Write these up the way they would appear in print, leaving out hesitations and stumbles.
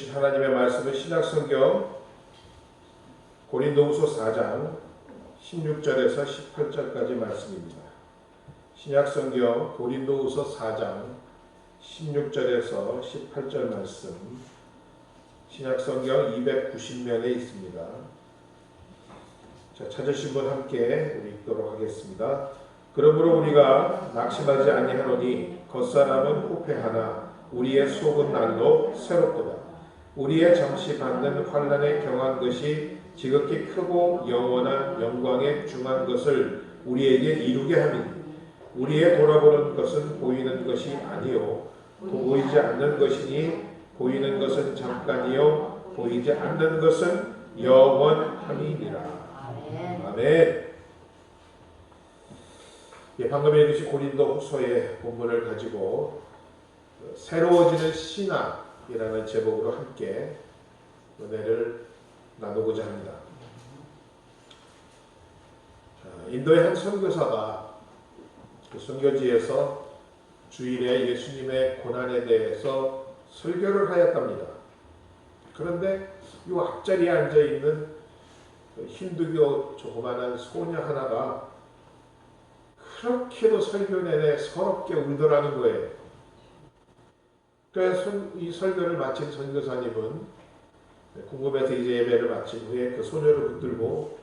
주신 하나님의 말씀은 신약성경 고린도후서 4장 16절에서 18절까지 말씀입니다. 신약성경 고린도후서 4장 16절에서 18절 말씀, 신약성경 290면에 있습니다. 자, 찾으신 분 함께 우리 읽도록 하겠습니다. 그러므로 우리가 낙심하지 아니하노니 겉사람은 후패하나 우리의 속은 날로 새롭도다. 우리의 잠시 받는 환난에 경한 것이 지극히 크고 영원한 영광에 중한 것을 우리에게 이루게 함이니 우리의 돌아보는 것은 보이는 것이 아니요 보이지 않는 것이니 보이는 것은 잠깐이요 보이지 않는 것은 영원함이니라. 아멘. 방금 읽으신 고린도후서의 본문을 가지고 새로워지는 신앙이라는 제목으로 함께 은혜를 나누고자 합니다. 인도의 한 선교사가 그 선교지에서 주일에 예수님의 고난에 대해서 설교를 하였답니다. 그런데 이 앞자리에 앉아있는 힌두교 조그마한 소녀 하나가 그렇게도 설교 내내 서럽게 울더라는 거예요. 그래서 이 설교를 마친 선교사님은 궁금해서 이제 예배를 마친 후에 그 소녀를 붙들고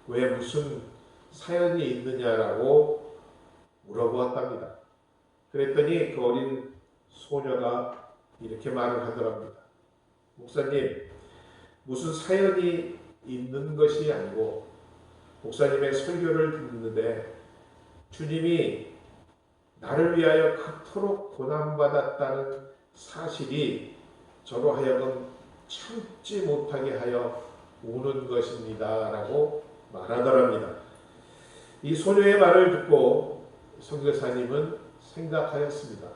왜 무슨 사연이 있느냐라고 물어보았답니다. 그랬더니 그 어린 소녀가 이렇게 말을 하더랍니다. 목사님, 무슨 사연이 있는 것이 아니고 목사님의 설교를 듣는데 주님이 나를 위하여 그토록 고난받았다는 사실이 저로 하여금 참지 못하게 하여 우는 것입니다 라고 말하더랍니다. 이 소녀의 말을 듣고 선교사님은 생각하였습니다.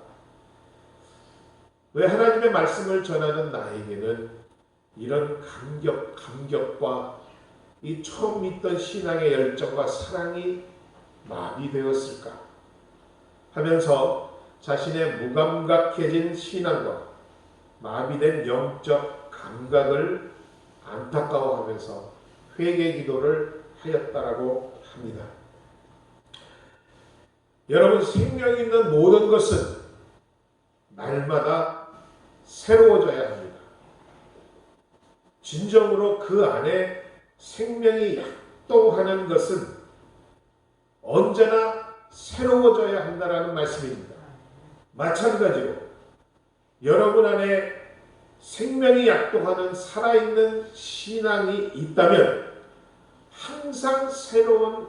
왜 하나님의 말씀을 전하는 나에게는 이런 감격과 이 처음 믿던 신앙의 열정과 사랑이 마비되었을까 하면서 자신의 무감각해진 신앙과 마비된 영적 감각을 안타까워하면서 회개 기도를 하였다라고 합니다. 여러분, 생명 있는 모든 것은 날마다 새로워져야 합니다. 진정으로 그 안에 생명이 약동하는 것은 언제나 새로워져야 한다는 말씀입니다. 마찬가지로 여러분 안에 생명이 약동하는 살아있는 신앙이 있다면 항상 새로운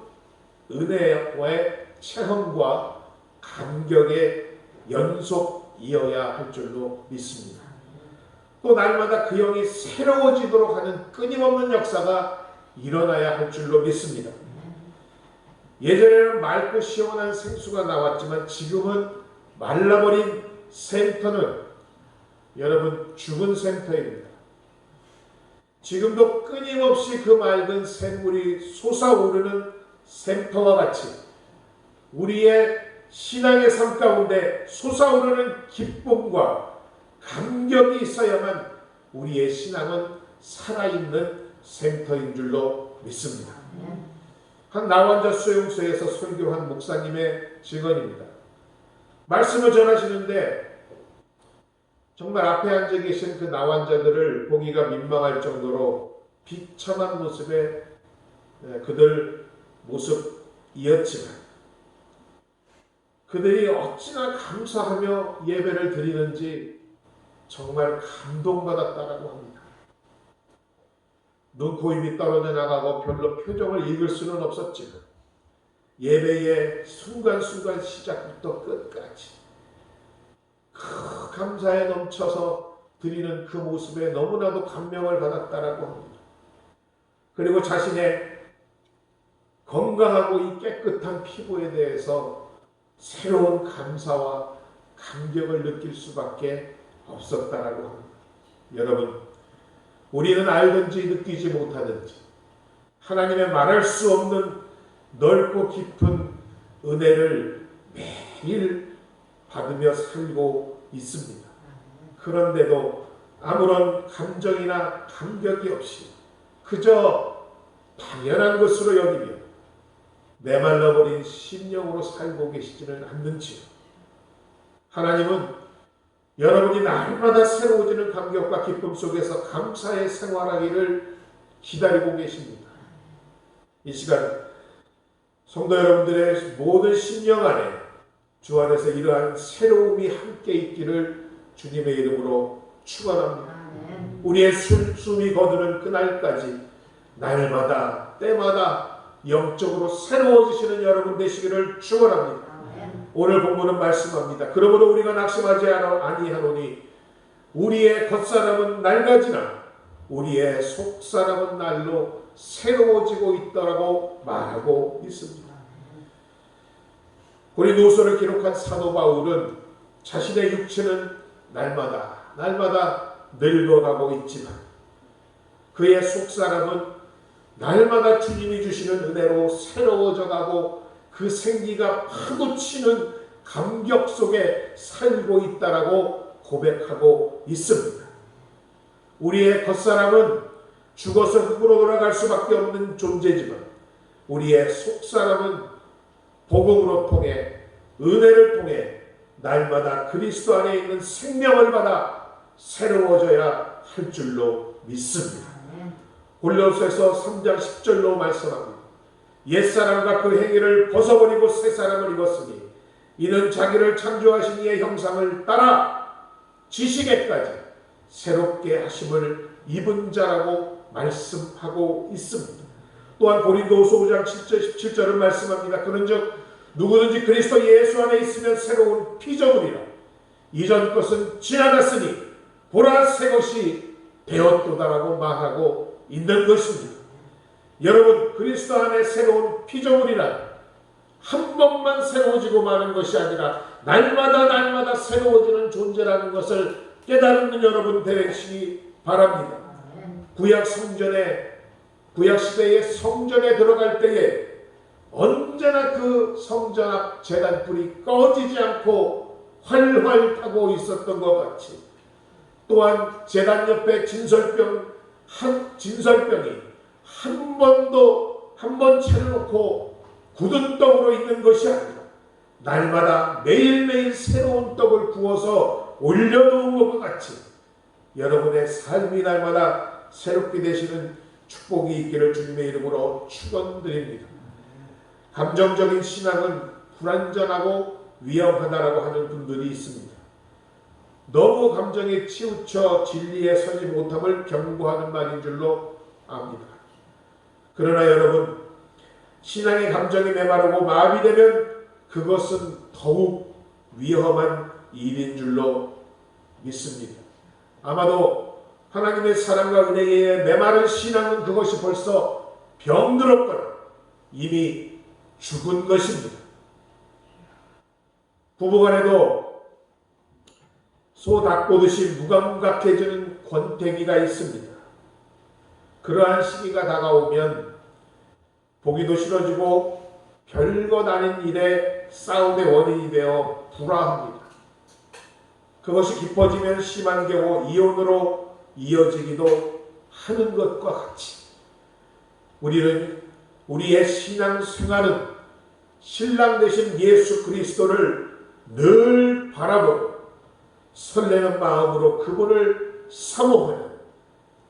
은혜와의 체험과 감격의 연속이어야 할 줄로 믿습니다. 또 날마다 그 영이 새로워지도록 하는 끊임없는 역사가 일어나야 할 줄로 믿습니다. 예전에는 맑고 시원한 생수가 나왔지만 지금은 말라버린 샘터는 여러분 죽은 샘터입니다. 지금도 끊임없이 그 맑은 샘물이 솟아오르는 샘터와 같이 우리의 신앙의 삶 가운데 솟아오르는 기쁨과 감격이 있어야만 우리의 신앙은 살아있는 샘터인 줄로 믿습니다. 한 나환자 수용소에서 설교한 목사님의 증언입니다. 말씀을 전하시는데 정말 앞에 앉아 계신 그 나환자들을 보기가 민망할 정도로 비참한 모습의 그들 모습이었지만 그들이 어찌나 감사하며 예배를 드리는지 정말 감동받았다라고 합니다. 눈, 코, 입이 떨어져 나가고 별로 표정을 읽을 수는 없었지만 예배의 순간순간 시작부터 끝까지 그 감사에 넘쳐서 드리는 그 모습에 너무나도 감명을 받았다라고 합니다. 그리고 자신의 건강하고 이 깨끗한 피부에 대해서 새로운 감사와 감격을 느낄 수밖에 없었다라고 합니다. 여러분, 우리는 알든지 느끼지 못하든지 하나님의 말할 수 없는 넓고 깊은 은혜를 매일 받으며 살고 있습니다. 그런데도 아무런 감정이나 감격이 없이 그저 당연한 것으로 여기며 메말라버린 심령으로 살고 계시지는 않는지요. 하나님은 여러분이 날마다 새로워지는 감격과 기쁨 속에서 감사의 생활하기를 기다리고 계십니다. 이 시간 성도 여러분들의 모든 심령 안에 주 안에서 이러한 새로움이 함께 있기를 주님의 이름으로 축원합니다. 우리의 숨이 거두는 그날까지 날마다 때마다 영적으로 새로워지시는 여러분 되시기를 축원합니다. 오늘 본문은 말씀합니다. 그러므로 우리가 낙심하지 아니하노니 우리의 겉사람은 낡아지나 우리의 속사람은 날로 새로워지고 있다라고 말하고 있습니다. 고린도후서를 기록한 사도 바울은 자신의 육체는 날마다 늙어가고 있지만 그의 속사람은 날마다 주님이 주시는 은혜로 새로워져가고 그 생기가 파도치는 감격 속에 살고 있다라고 고백하고 있습니다. 우리의 겉사람은 죽어서 흙으로 돌아갈 수밖에 없는 존재지만 우리의 속사람은 복음으로 통해 은혜를 통해 날마다 그리스도 안에 있는 생명을 받아 새로워져야 할 줄로 믿습니다. 골로새서 3장 10절로 말씀합니다. 옛사람과 그 행위를 벗어버리고 새사람을 입었으니 이는 자기를 창조하신 이의 형상을 따라 지식에까지 새롭게 하심을 입은 자라고 말씀하고 있습니다. 또한 고린도후서 5장 17절을 말씀합니다. 그런즉 누구든지 그리스도 예수 안에 있으면 새로운 피조물이라 이전 것은 지나갔으니 보라 새 것이 되었도다라고 말하고 있는 것입니다. 여러분, 그리스도 안에 새로운 피조물이란 한 번만 새로워지고 마는 것이 아니라 날마다 새로워지는 존재라는 것을 깨달는 여러분 되시기 바랍니다. 구약시대의 성전에 들어갈 때에 언제나 그 성전 앞 제단불이 꺼지지 않고 활활 타고 있었던 것 같이 또한 제단 옆에 진설병이 한 번 차려놓고 굳은 떡으로 있는 것이 아니라 날마다 매일매일 새로운 떡을 구워서 올려놓은 것과 같이 여러분의 삶이 날마다 새롭게 되시는 축복이 있기를 주님의 이름으로 축원드립니다. 감정적인 신앙은 불완전하고 위험하다라고 하는 분들이 있습니다. 너무 감정에 치우쳐 진리에 서지 못함을 경고하는 말인 줄로 압니다. 그러나 여러분, 신앙의 감정이 메마르고 마비되면 그것은 더욱 위험한 일인 줄로 믿습니다. 아마도 하나님의 사랑과 은혜에 메마른 신앙은 그것이 벌써 병들었거나 이미 죽은 것입니다. 부부간에도 소 닭보듯이 무감각해지는 권태기가 있습니다. 그러한 시기가 다가오면 보기도 싫어지고 별것 아닌 일에 싸움의 원인이 되어 불화합니다. 그것이 깊어지면 심한 경우 이혼으로 이어지기도 하는 것과 같이 우리는 우리의 신앙생활은 신랑 되신 예수 그리스도를 늘 바라보고 설레는 마음으로 그분을 사모하는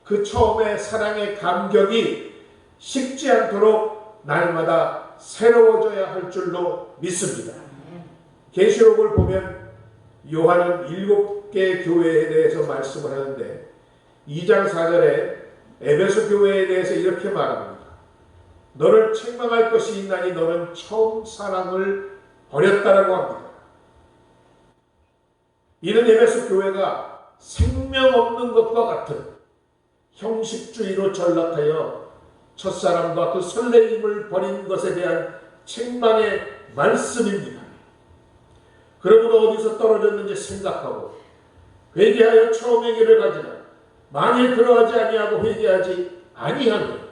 그 처음의 사랑의 감격이 식지 않도록 날마다 새로워져야 할 줄로 믿습니다. 계시록을 보면 요한은 7개 교회에 대해서 말씀을 하는데 2장 4절에 에베소 교회에 대해서 이렇게 말합니다. 너를 책망할 것이 있나니 너는 처음 사랑을 버렸다라고 합니다. 이는 에베소 교회가 생명 없는 것과 같은 형식주의로 전락하여 첫사랑과 그 설레임을 버린 것에 대한 책망의 말씀입니다. 그러므로 어디서 떨어졌는지 생각하고 회개하여 처음의 길을 가지라. 만일 그러하지 아니하고 회개하지 아니하면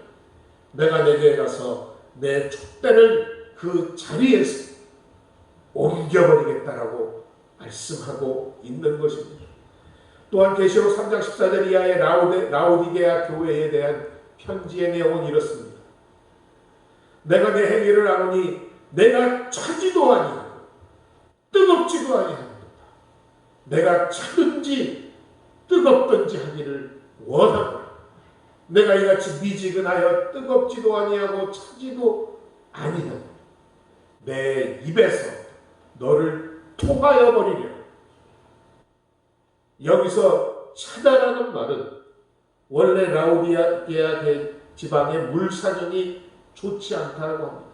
내가 내게 가서 내 촛대를 그 자리에서 옮겨버리겠다라고 말씀하고 있는 것입니다. 또한 계시록 3장 14절 이하의 라오디게아 교회에 대한 편지의 내용은 이렇습니다. 내가 내 행위를 아노니 내가 차지도 아니하고 뜨겁지도 아니하노라. 내가 차든지 뜨겁든지 하기를 원하노라. 내가 이같이 미지근하여 뜨겁지도 아니하고 차지도 아니하노라. 내 입에서 너를 토하여 버리려. 여기서 차다라는 말은 원래 라오디게아 지방의 물 사정이 좋지 않다고 합니다.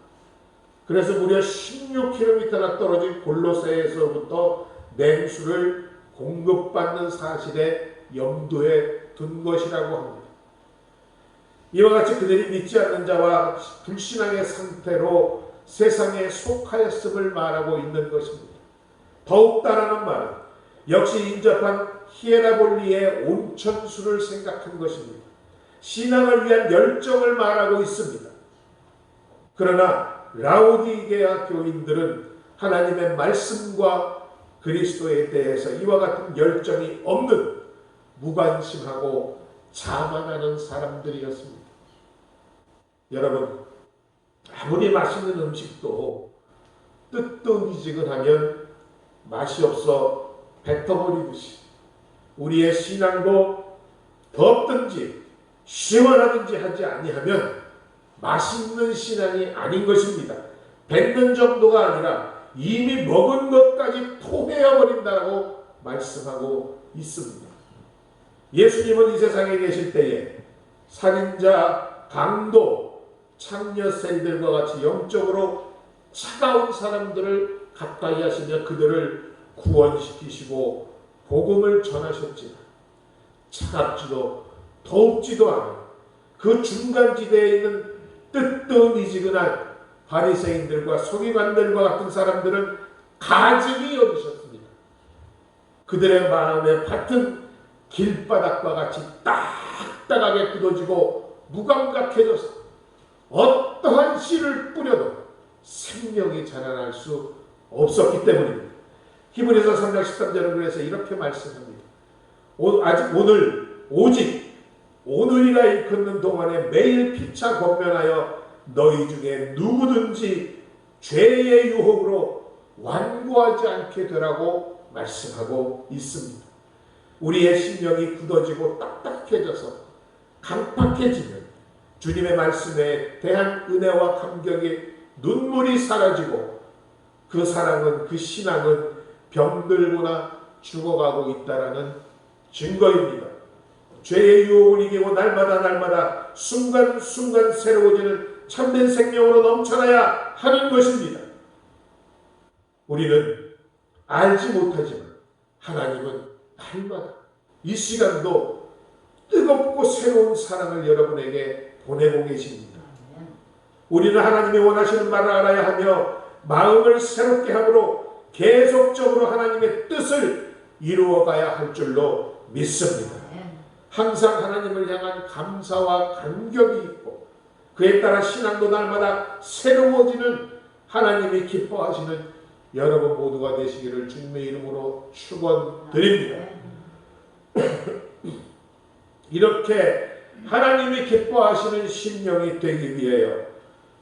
그래서 무려 16km나 떨어진 골로새에서부터 냉수를 공급받는 사실에 염두에 둔 것이라고 합니다. 이와 같이 그들이 믿지 않는 자와 불신앙의 상태로 세상에 속하였음을 말하고 있는 것입니다. 더욱다라는 말은 역시 인접한 히에라볼리의 온천수를 생각한 것입니다. 신앙을 위한 열정을 말하고 있습니다. 그러나 라오디게아 교인들은 하나님의 말씀과 그리스도에 대해서 이와 같은 열정이 없는 무관심하고 자만하는 사람들이었습니다. 여러분, 아무리 맛있는 음식도 뜨뜻미지근하면 맛이 없어 뱉어버리듯이 우리의 신앙도 덥든지 시원하든지 하지 아니하면 맛있는 신앙이 아닌 것입니다. 뱉는 정도가 아니라 이미 먹은 것까지 토해버린다고 말씀하고 있습니다. 예수님은 이 세상에 계실 때에 살인자, 강도, 창녀세리들과 같이 영적으로 차가운 사람들을 가까이 하시며 그들을 구원시키시고 복음을 전하셨지만 차갑지도 더웁지도 않은 그 중간지대에 있는 뜨뜻미지근한 바리새인들과 서기관들과 같은 사람들은 가증히 여기셨습니다. 그들의 마음의 밭은 길바닥과 같이 딱딱하게 굳어지고 무감각해져서 어떠한 씨를 뿌려도 생명이 자라날 수 없었기 때문입니다. 히브리서 3장 13절은 그래서 이렇게 말씀합니다. 오직 오늘이라 일컫는 동안에 매일 피차 권면하여 너희 중에 누구든지 죄의 유혹으로 완고하지 않게 되라고 말씀하고 있습니다. 우리의 심령이 굳어지고 딱딱해져서 강팍해지면 주님의 말씀에 대한 은혜와 감격이 눈물이 사라지고 그 사랑은, 그 신앙은 병들거나 죽어가고 있다라는 증거입니다. 죄의 유혹을 이기고 날마다 순간순간 새로워지는 참된 생명으로 넘쳐나야 하는 것입니다. 우리는 알지 못하지만 하나님은 날마다 이 시간도 뜨겁고 새로운 사랑을 여러분에게 보내고 계십니다. 우리는 하나님이 원하시는 바를 알아야 하며 마음을 새롭게 함으로 계속적으로 하나님의 뜻을 이루어가야 할 줄로 믿습니다. 항상 하나님을 향한 감사와 감격이 있고 그에 따라 신앙도 날마다 새로워지는 하나님이 기뻐하시는 여러분 모두가 되시기를 주님의 이름으로 축원드립니다. 이렇게 하나님이 기뻐하시는 심령이 되기 위하여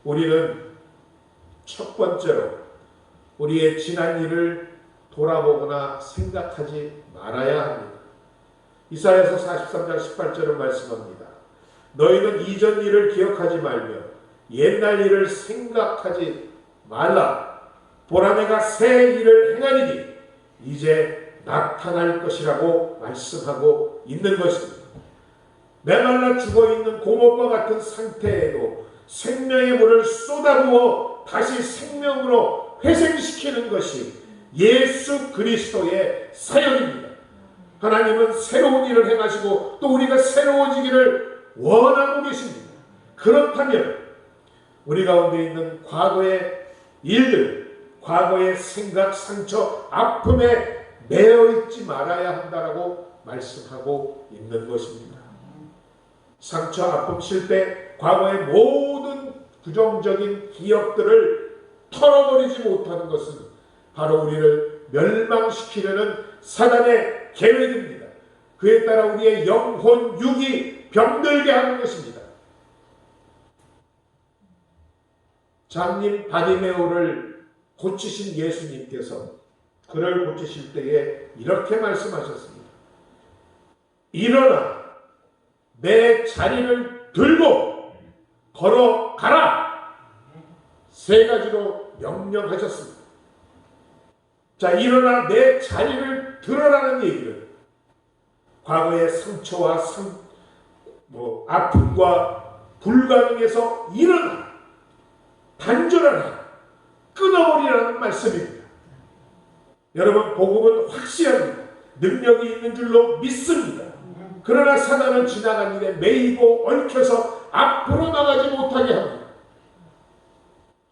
우리는 첫 번째로 우리의 지난 일을 돌아보거나 생각하지 말아야 합니다. 이사야서 43장 18절은 말씀합니다. 너희는 이전 일을 기억하지 말며 옛날 일을 생각하지 말라. 보라 내가 새 일을 행하리니 이제 나타날 것이라고 말씀하고 있는 것입니다. 메말라 죽어있는 고목과 같은 상태에도 생명의 물을 쏟아부어 다시 생명으로 회생시키는 것이 예수 그리스도의 사역입니다. 하나님은 새로운 일을 행하시고 또 우리가 새로워지기를 원하고 계십니다. 그렇다면 우리 가운데 있는 과거의 일들, 과거의 생각, 상처, 아픔에 매여 있지 말아야 한다라고 말씀하고 있는 것입니다. 상처, 아픔, 실패, 과거의 모든 부정적인 기억들을 털어버리지 못하는 것은 바로 우리를 멸망시키려는 사단의 계획입니다. 그에 따라 우리의 영혼, 육이 병들게 하는 것입니다. 장님 바디메오를 고치신 예수님께서 그를 고치실 때에 이렇게 말씀하셨습니다. 일어나 내 자리를 들고 걸어가라. 세 가지로 명령하셨습니다. 자, 일어나 내 자리를 들어라는 얘기는 과거의 상처와 아픔과 불가능에서 일어나 단절하라, 끊어버리라는 말씀입니다. 여러분, 복음은 확실합니다. 능력이 있는 줄로 믿습니다. 그러나 사단은 지나간 일에 매이고 얽혀서 앞으로 나가지 못하게 합니다.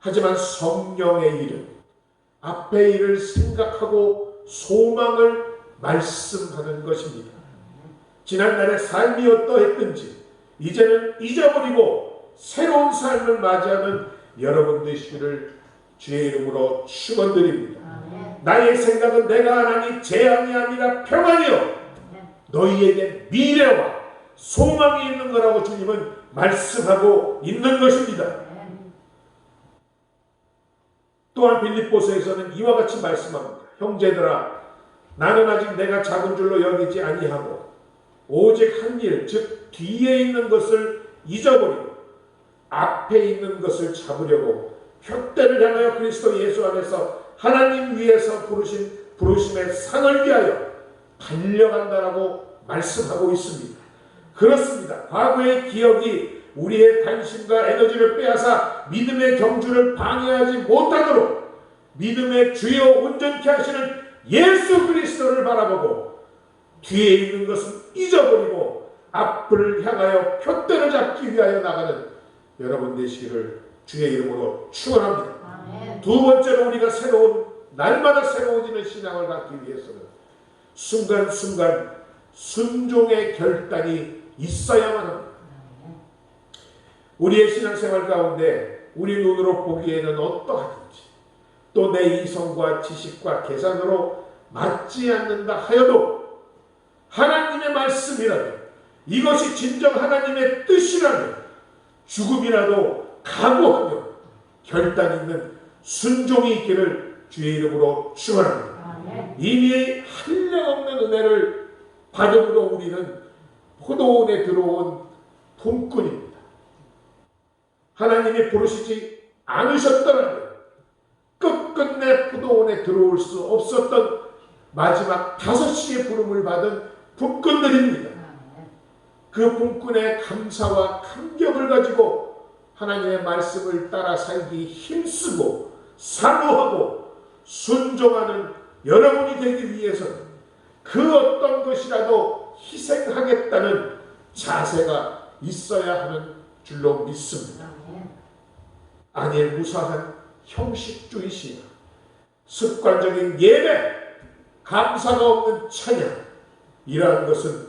하지만 성령의 일은 앞의 일을 생각하고 소망을 말씀하는 것입니다. 지난날의 삶이 어떠했든지 이제는 잊어버리고 새로운 삶을 맞이하는 여러분 되시기를 주의 이름으로 축원드립니다. 나의 생각은 내가 하나니 재앙이 아니라 평안이요 너희에게 미래와 소망이 있는 거라고 주님은 말씀하고 있는 것입니다. 또한 빌립보서에서는 이와 같이 말씀합니다. 형제들아, 나는 아직 내가 작은 줄로 여기지 아니하고 오직 한 일, 즉 뒤에 있는 것을 잊어버리고 앞에 있는 것을 잡으려고 푯대를 향하여 그리스도 예수 안에서 하나님 위에서 부르심의 상을 위하여 달려간다라고 말씀하고 있습니다. 그렇습니다. 과거의 기억이 우리의 관심과 에너지를 빼앗아 믿음의 경주를 방해하지 못하도록 믿음의 주여 온전케 하시는 예수 그리스도를 바라보고 뒤에 있는 것은 잊어버리고 앞을 향하여 푯대를 잡기 위하여 나가는 여러분 되시기를 주의 이름으로 축원합니다. 두 번째로 우리가 날마다 새로워지는 신앙을 갖기 위해서는 순간순간 순종의 결단이 있어야만 합니다. 우리의 신앙생활 가운데 우리 눈으로 보기에는 어떠하든지 또 내 이성과 지식과 계산으로 맞지 않는다 하여도 하나님의 말씀이라면 이것이 진정 하나님의 뜻이라면 죽음이라도 각오하며 결단 있는 순종이 있기를 주의 이름으로 축원합니다. 이미 한량없는 은혜를 받음으로 우리는 포도원에 들어온 품꾼입니다. 하나님이 부르시지 않으셨더라면 끝끝내 포도원에 들어올 수 없었던 마지막 5시의 부름을 받은 품꾼들입니다. 그 품꾼의 감사와 감격을 가지고 하나님의 말씀을 따라 살기 힘쓰고 사모하고 순종하는 여러분이 되기 위해서는 그 어떤 것이라도 희생하겠다는 자세가 있어야 하는 줄로 믿습니다. 아니, 무사한 형식주의 신앙, 습관적인 예배, 감사가 없는 찬양, 이러한 것은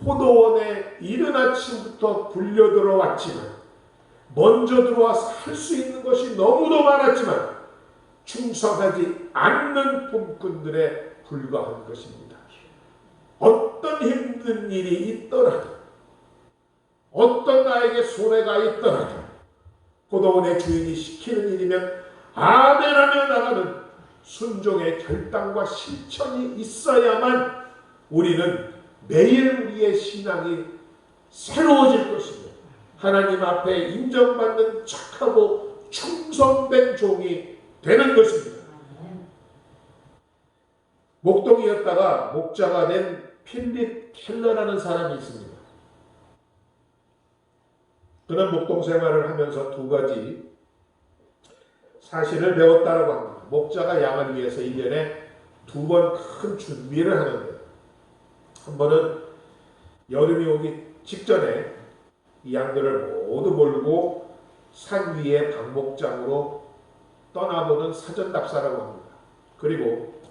포도원에 이른 아침부터 불려 들어왔지만 먼저 들어와서 할 수 있는 것이 너무도 많았지만 충성하지 않는 품꾼들에 불과한 것입니다. 어떤 힘든 일이 있더라도 어떤 나에게 손해가 있더라도 포도원의 주인이 시키는 일이면 아멘하며 나가는 순종의 결단과 실천이 있어야만 우리는 매일 우리의 신앙이 새로워질 것이며 하나님 앞에 인정받는 착하고 충성된 종이 되는 것입니다. 목동이었다가 목자가 된 필립 켈러라는 사람이 있습니다. 그는 목동 생활을 하면서 2가지 사실을 배웠다고 합니다. 목자가 양을 위해서 1년에 2번 큰 준비를 하는데, 한 번은 여름이 오기 직전에 이 양들을 모두 몰고 산 위의 방목장으로 떠나보는 사전 답사라고 합니다. 그리고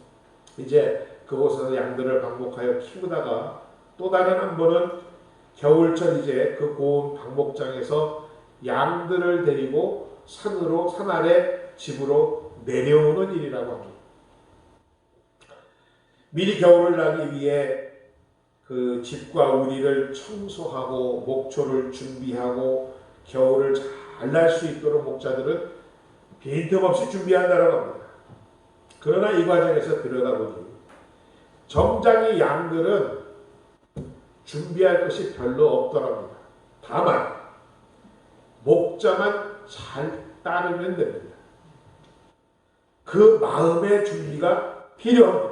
이제 그곳에서 양들을 방목하여 키우다가 또 다른 한 번은 겨울철 이제 그 고운 방목장에서 양들을 데리고 산 아래 집으로 내려오는 일이라고 합니다. 미리 겨울을 나기 위해 그 집과 우리를 청소하고 목초를 준비하고 겨울을 잘 날 수 있도록 목자들은 빈틈없이 준비한다고 합니다. 그러나 이 과정에서 들여다보니 점장이 양들은 준비할 것이 별로 없더랍니다. 다만 목자만 잘 따르면 됩니다. 그 마음의 준비가 필요합니다.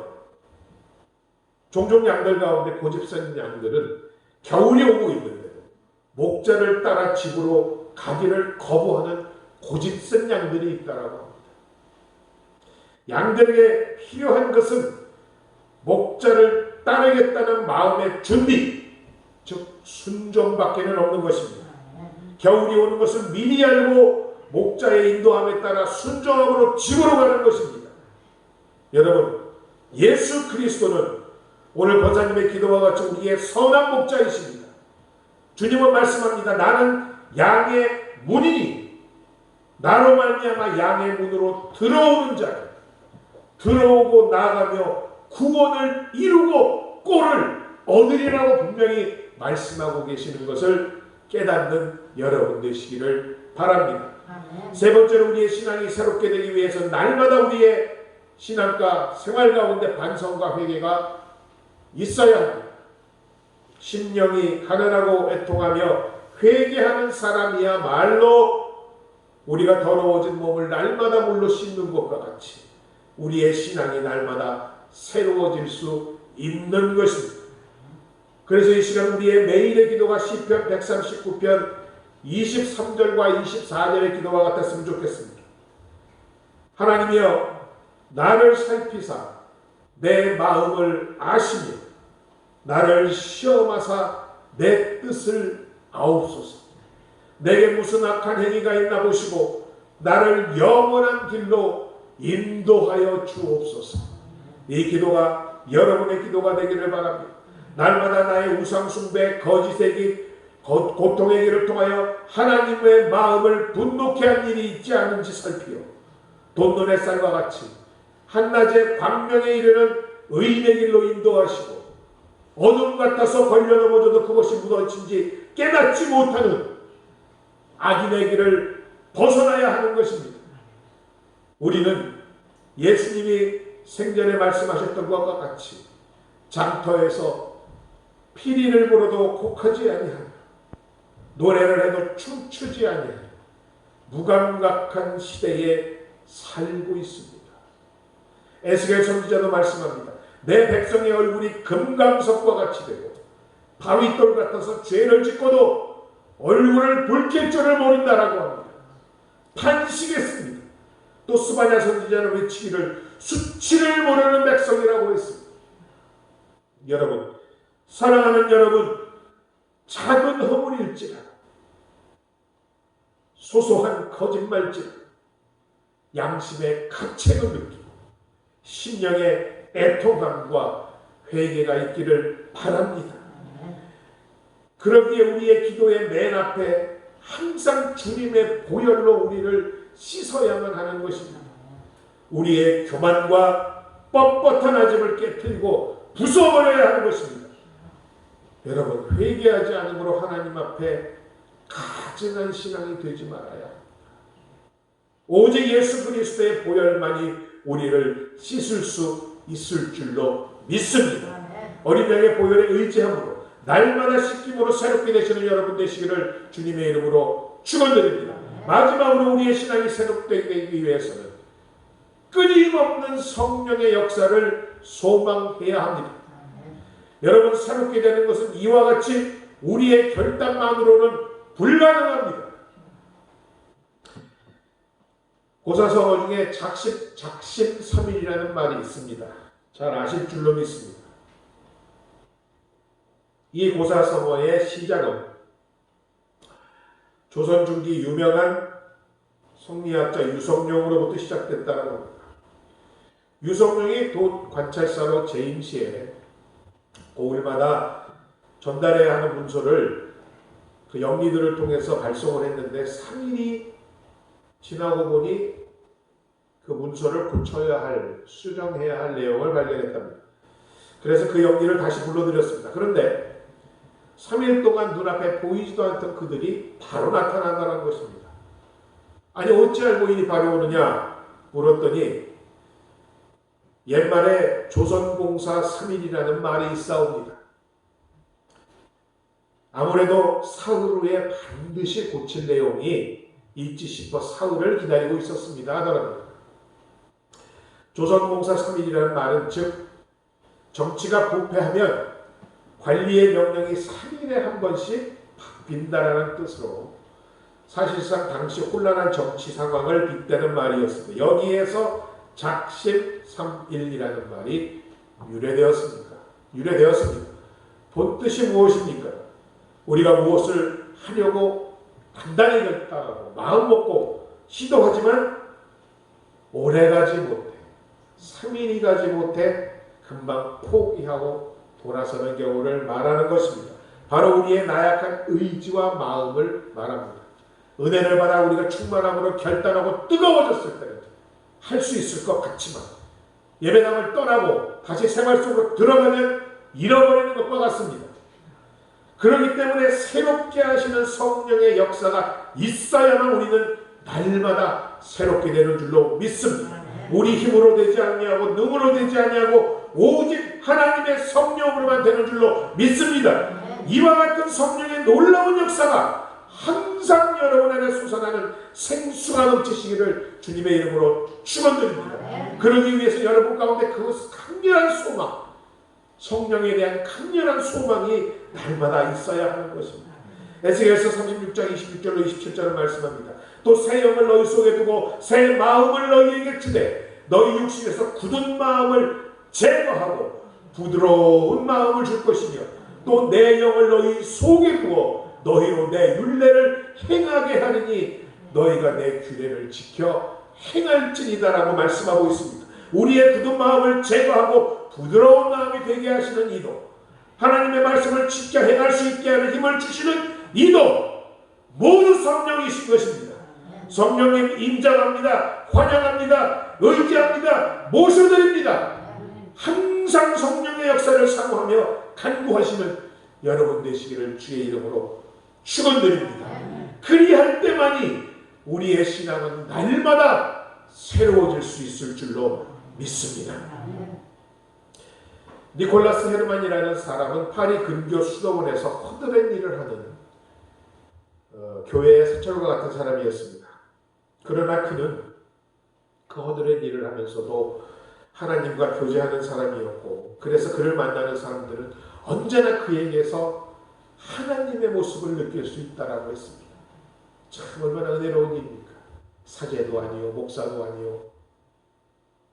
종종 양들 가운데 고집센 양들은 겨울이 오고 있는데 목자를 따라 집으로 가기를 거부하는 고집센 양들이 있다고 합니다. 양들에게 필요한 것은 목자를 따르겠다는 마음의 준비, 즉 순종밖에는 없는 것입니다. 겨울이 오는 것은 미리 알고 목자의 인도함에 따라 순종함으로 집으로 가는 것입니다. 여러분, 예수 그리스도는 오늘 권사님의 기도와 같이 우리의 선한 목자이십니다. 주님은 말씀합니다. 나는 양의 문이니 나로 말미암아 양의 문으로 들어오는 자는 들어오고 나가며 구원을 이루고 꼴을 얻으리라고 분명히 말씀하고 계시는 것을 깨닫는 여러분 되시기를 바랍니다. 세 번째로 우리의 신앙이 새롭게 되기 위해서 날마다 우리의 신앙과 생활 가운데 반성과 회개가 있어야 합니다. 심령이 가난하고 애통하며 회개하는 사람이야말로 우리가 더러워진 몸을 날마다 물로 씻는 것과 같이 우리의 신앙이 날마다 새로워질 수 있는 것입니다. 그래서 이 시간 우리의 매일의 기도가 시편 139편 23절과 24절의 기도와 같았으면 좋겠습니다. 하나님이여 나를 살피사 내 마음을 아시며 나를 시험하사 내 뜻을 아옵소서. 내게 무슨 악한 행위가 있나 보시고 나를 영원한 길로 인도하여 주옵소서. 이 기도가 여러분의 기도가 되기를 바랍니다. 날마다 나의 우상숭배, 거짓의 길, 고통의 길을 통하여 하나님의 마음을 분노케 한 일이 있지 않은지 살피어 돋는 햇살과 같이 한낮에 광명에 이르는 의인의 길로 인도하시고 어둠 같아서 걸려 넘어져도 그것이 무너진지 깨닫지 못하는 악인의 길을 벗어나야 하는 것입니다. 우리는 예수님이 생전에 말씀하셨던 것과 같이 장터에서 피리를 불어도 곡하지 아니하며 노래를 해도 춤추지 아니하며 무감각한 시대에 살고 있습니다. 에스겔 선지자도 말씀합니다. 내 백성의 얼굴이 금강석과 같이 되고 바위돌 같아서 죄를 짓고도 얼굴을 붉힐 줄을 모른다라고 합니다. 탄식했습니다. 또 스바냐 선지자는 외치기를 수치를 모르는 백성이라고 했습니다. 여러분, 사랑하는 여러분, 작은 허물일지라 소소한 거짓말지라 양심의 가책을 느끼고 심령의 애통함과 회개가 있기를 바랍니다. 그러기에 우리의 기도의 맨 앞에 항상 주님의 보혈로 우리를 씻어야만 하는 것입니다. 우리의 교만과 뻣뻣한 아집을 깨뜨리고 부숴버려야 하는 것입니다. 여러분, 회개하지 않으므로 하나님 앞에 가증한 신앙이 되지 말아야 합니다. 오직 예수 그리스도의 보혈만이 우리를 씻을 수 있을 줄로 믿습니다. 어린 양의 보혈에 의지함으로 날마다 씻김으로 새롭게 되시는 여러분 되시기를 주님의 이름으로 축원드립니다. 마지막으로 우리의 신앙이 새롭게 되기 위해서는 끊임없는 성령의 역사를 소망해야 합니다. 여러분, 새롭게 되는 것은 이와 같이 우리의 결단만으로는 불가능합니다. 고사성어 중에 작심삼일이라는 말이 있습니다. 잘 아실 줄로 믿습니다. 이 고사성어의 시작은 조선 중기 유명한 성리학자 유성룡으로부터 시작됐다는 겁니다. 유성룡이 도 관찰사로 재임 시에 고을마다 전달해야 하는 문서를 그 영리들을 통해서 발송을 했는데 3일이 지나고 보니 그 문서를 고쳐야 할, 수정해야 할 내용을 발견했답니다. 그래서 그 연기를 다시 불러드렸습니다. 그런데 3일 동안 눈앞에 보이지도 않던 그들이 바로 나타난다는 것입니다. 아니 어찌 알고 이리 바로 오느냐 물었더니 옛말에 조선공사 3일이라는 말이 있사옵니다. 아무래도 사흘 후에 반드시 고칠 내용이 있지 싶어 사흘을 기다리고 있었습니다 하더랍니다. 조선공사 3일이라는 말은 즉 정치가 부패하면 관리의 명령이 3일에 한 번씩 바뀐다라는 뜻으로 사실상 당시 혼란한 정치 상황을 빗대는 말이었습니다. 여기에서 작심 3일이라는 말이 유래되었습니다. 본뜻이 무엇입니까? 우리가 무엇을 하려고 단단히 결단하고 마음먹고 시도하지만 오래가지 못해 3일이 가지 못해 금방 포기하고 돌아서는 경우를 말하는 것입니다. 바로 우리의 나약한 의지와 마음을 말합니다. 은혜를 받아 우리가 충만함으로 결단하고 뜨거워졌을 때는 할 수 있을 것 같지만 예배당을 떠나고 다시 생활 속으로 들어가면 잃어버리는 것과 같습니다. 그렇기 때문에 새롭게 하시는 성령의 역사가 있어야만 우리는 날마다 새롭게 되는 줄로 믿습니다. 우리 힘으로 되지 아니하고 능으로 되지 아니하고 오직 하나님의 성령으로만 되는 줄로 믿습니다. 이와 같은 성령의 놀라운 역사가 항상 여러분 안에 솟아나는 생수가 넘치시기를 주님의 이름으로 축원드립니다. 그러기 위해서 여러분 가운데 그 강렬한 소망, 성령에 대한 강렬한 소망이 날마다 있어야 하는 것입니다. 에스겔서 36장 26절로 27절을 말씀합니다. 또 새 영을 너희 속에 두고 새 마음을 너희에게 주되 너희 육신에서 굳은 마음을 제거하고 부드러운 마음을 줄 것이며 또 내 영을 너희 속에 두어 너희로 내 율례를 행하게 하느니 너희가 내 규례를 지켜 행할지니다라고 말씀하고 있습니다. 우리의 굳은 마음을 제거하고 부드러운 마음이 되게 하시는 이도, 하나님의 말씀을 지켜 행할 수 있게 하는 힘을 주시는 이도 모두 성령이신 것입니다. 성령님 인정합니다. 환영합니다. 의지합니다. 모셔드립니다. 항상 성령의 역사를 사모하며 간구하시는 여러분 되시기를 주의 이름으로 축원드립니다. 그리할 때만이 우리의 신앙은 날마다 새로워질 수 있을 줄로 믿습니다. 니콜라스 헤르만이라는 사람은 파리 근교 수도원에서 허드렛 일을 하는 교회의 사철과 같은 사람이었습니다. 그러나 그는 그 허드렛 일을 하면서도 하나님과 교제하는 사람이었고, 그래서 그를 만나는 사람들은 언제나 그에게서 하나님의 모습을 느낄 수 있다라고 했습니다. 참 얼마나 은혜로운 일입니까? 사제도 아니요, 목사도 아니요,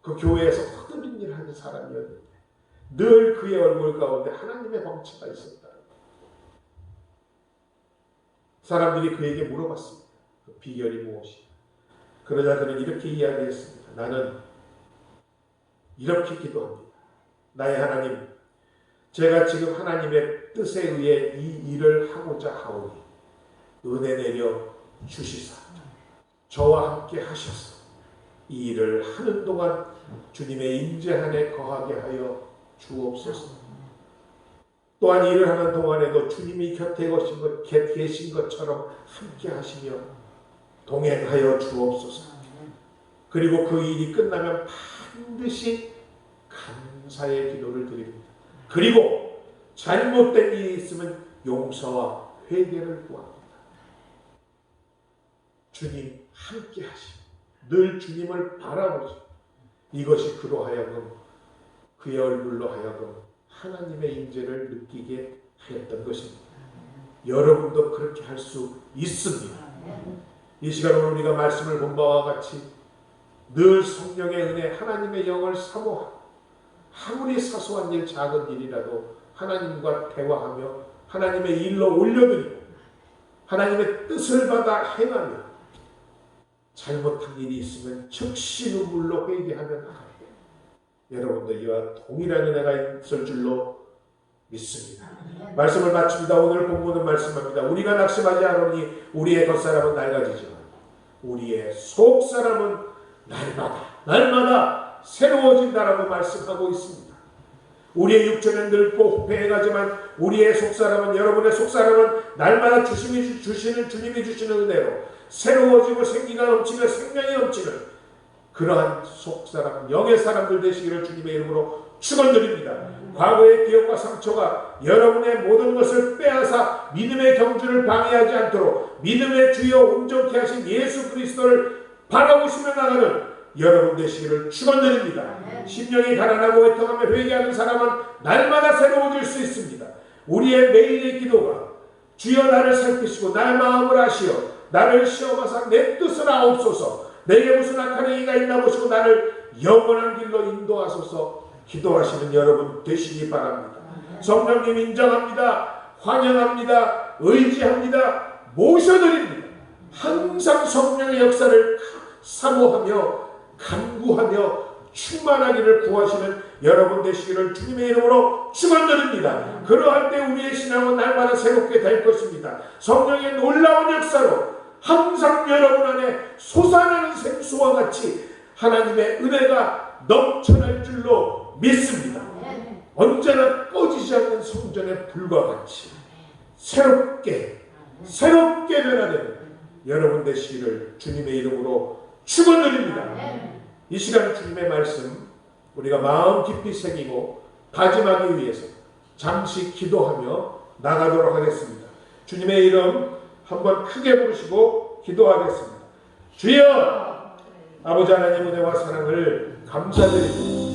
그 교회에서 허드렛 일을 하는 사람이었는데 늘 그의 얼굴 가운데 하나님의 광채가 있었다. 사람들이 그에게 물어봤습니다. 그 비결이 무엇이냐? 그러자 그는 이렇게 이야기했습니다. 나는 이렇게 기도합니다. 나의 하나님, 제가 지금 하나님의 뜻에 의해 이 일을 하고자 하오니 은혜 내려 주시사 저와 함께 하셔서 이 일을 하는 동안 주님의 임재 안에 거하게 하여 주옵소서. 또한 일을 하는 동안에도 주님이 곁에 계신 것처럼 함께 하시며 동행하여 주옵소서. 그리고 그 일이 끝나면 반드시 감사의 기도를 드립니다. 그리고 잘못된 일이 있으면 용서와 회개를 구합니다. 주님 함께 하시고 늘 주님을 바라보시고 이것이 그로 하여금 그의 얼굴로 하여금 하나님의 임재를 느끼게 하였던 것입니다. 여러분도 그렇게 할 수 있습니다. 이 시간 오늘 우리가 말씀을 본 바와 같이 늘 성령의 은혜, 하나님의 영을 사모하고 아무리 사소한 일, 작은 일이라도 하나님과 대화하며 하나님의 일로 올려드리고 하나님의 뜻을 받아 행하며 잘못한 일이 있으면 즉시 눈물로 회개하며 나가게 여러분도 이와 동일한 은혜가 있을 줄로 믿습니다. 말씀을 마칩니다. 오늘 본문은 말씀합니다. 우리가 낙심하지 않으니 우리의 겉사람은 낡아지지만 우리의 속사람은 날마다 새로워진다라고 말씀하고 있습니다. 우리의 육체는 늙고 후패해가지만 우리의 속사람은, 여러분의 속사람은 날마다 주시는 주님이 주시는 은혜로 새로워지고 생기가 넘치며 생명이 넘치는 그러한 속사람, 영의 사람들 되시기를 주님의 이름으로 축원드립니다. 과거의 기억과 상처가 여러분의 모든 것을 빼앗아 믿음의 경주를 방해하지 않도록 믿음의 주여 온전케 하신 예수 그리스도를 바라보시며 나가는 여러분 되시기를 축원드립니다. 심령이 가난하고 애통하며 회개하는 사람은 날마다 새로워질 수 있습니다. 우리의 매일의 기도가 주여 나를 살피시고 나의 마음을 아시어 나를 시험하사 내 뜻을 아옵소서, 내게 무슨 악한 행위가 있나 보시고 나를 영원한 길로 인도하소서 기도하시는 여러분 되시기 바랍니다. 성령님 인정합니다. 환영합니다. 의지합니다. 모셔드립니다. 항상 성령의 역사를 사모하며 간구하며 충만하기를 구하시는 여러분 되시기를 주님의 이름으로 축원드립니다. 그러할 때 우리의 신앙은 날마다 새롭게 될 것입니다. 성령의 놀라운 역사로 항상 여러분 안에 솟아나는 생수와 같이 하나님의 은혜가 넘쳐날 줄로 믿습니다. 언제나 꺼지지 않는 성전의 불과 같이 새롭게 변화되는 여러분 되시기를 주님의 이름으로 축원드립니다. 이 시간 주님의 말씀 우리가 마음 깊이 새기고 다짐하기 위해서 잠시 기도하며 나가도록 하겠습니다. 주님의 이름 한번 크게 부르시고 기도하겠습니다. 주여, 아버지 하나님 은혜와 사랑을 감사드립니다.